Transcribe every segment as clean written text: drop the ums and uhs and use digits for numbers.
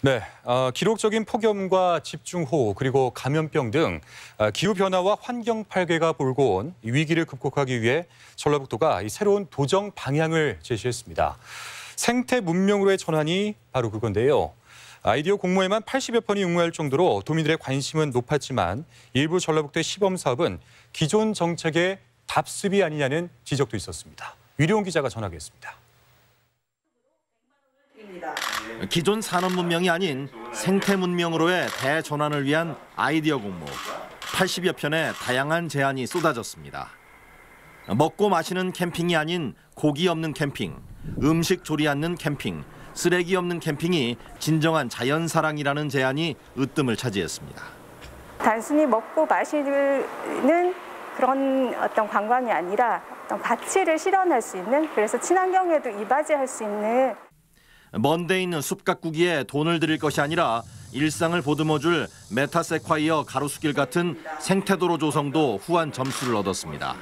네, 기록적인 폭염과 집중호우 그리고 감염병 등 기후변화와 환경 파괴가 몰고 온 위기를 극복하기 위해 전라북도가 새로운 도정 방향을 제시했습니다. 생태 문명으로의 전환이 바로 그건데요. 아이디어 공모에만 80여 편이 응모할 정도로 도민들의 관심은 높았지만 일부 전라북도의 시범 사업은 기존 정책의 답습이 아니냐는 지적도 있었습니다. 유리온 기자가 전하겠습니다. 기존 산업 문명이 아닌 생태 문명으로의 대전환을 위한 아이디어 공모. 80여 편의 다양한 제안이 쏟아졌습니다. 먹고 마시는 캠핑이 아닌 고기 없는 캠핑, 음식 조리 않는 캠핑, 쓰레기 없는 캠핑이 진정한 자연사랑이라는 제안이 으뜸을 차지했습니다. 단순히 먹고 마시는 그런 어떤 관광이 아니라 어떤 가치를 실현할 수 있는, 그래서 친환경에도 이바지할 수 있는. 먼데 있는 숲 가꾸기에 돈을 들일 것이 아니라 일상을 보듬어줄 메타세콰이어 가로수길 같은 생태도로 조성도 후한 점수를 얻었습니다.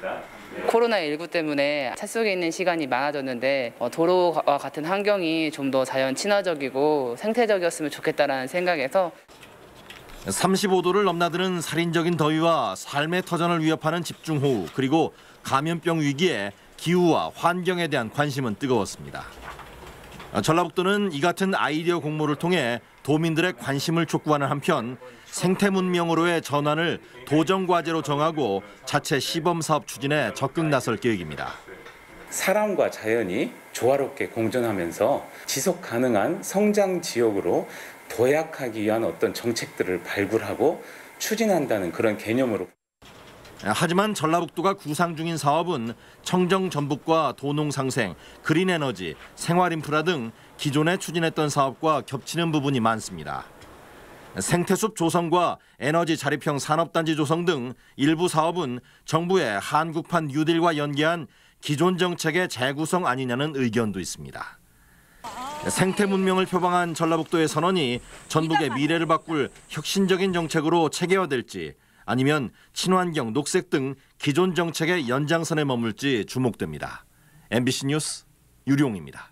코로나19 때문에 차 속에 있는 시간이 많아졌는데 도로와 같은 환경이 좀 더 자연 친화적이고 생태적이었으면 좋겠다는 생각에서 35도를 넘나드는 살인적인 더위와 삶의 터전을 위협하는 집중호우 그리고 감염병 위기에 기후와 환경에 대한 관심은 뜨거웠습니다. 전라북도는 이 같은 아이디어 공모를 통해 도민들의 관심을 촉구하는 한편 생태 문명으로의 전환을 도정과제로 정하고 자체 시범사업 추진에 적극 나설 계획입니다. 사람과 자연이 조화롭게 공존하면서 지속 가능한 성장 지역으로 도약하기 위한 어떤 정책들을 발굴하고 추진한다는 그런 개념으로. 하지만 전라북도가 구상 중인 사업은 청정 전북과 도농 상생, 그린 에너지, 생활 인프라 등 기존에 추진했던 사업과 겹치는 부분이 많습니다. 생태숲 조성과 에너지 자립형 산업단지 조성 등 일부 사업은 정부의 한국판 뉴딜과 연계한 기존 정책의 재구성 아니냐는 의견도 있습니다. 생태 문명을 표방한 전라북도의 선언이 전북의 미래를 바꿀 혁신적인 정책으로 체계화될지 아니면 친환경, 녹색 등 기존 정책의 연장선에 머물지 주목됩니다. MBC 뉴스 유룡입니다.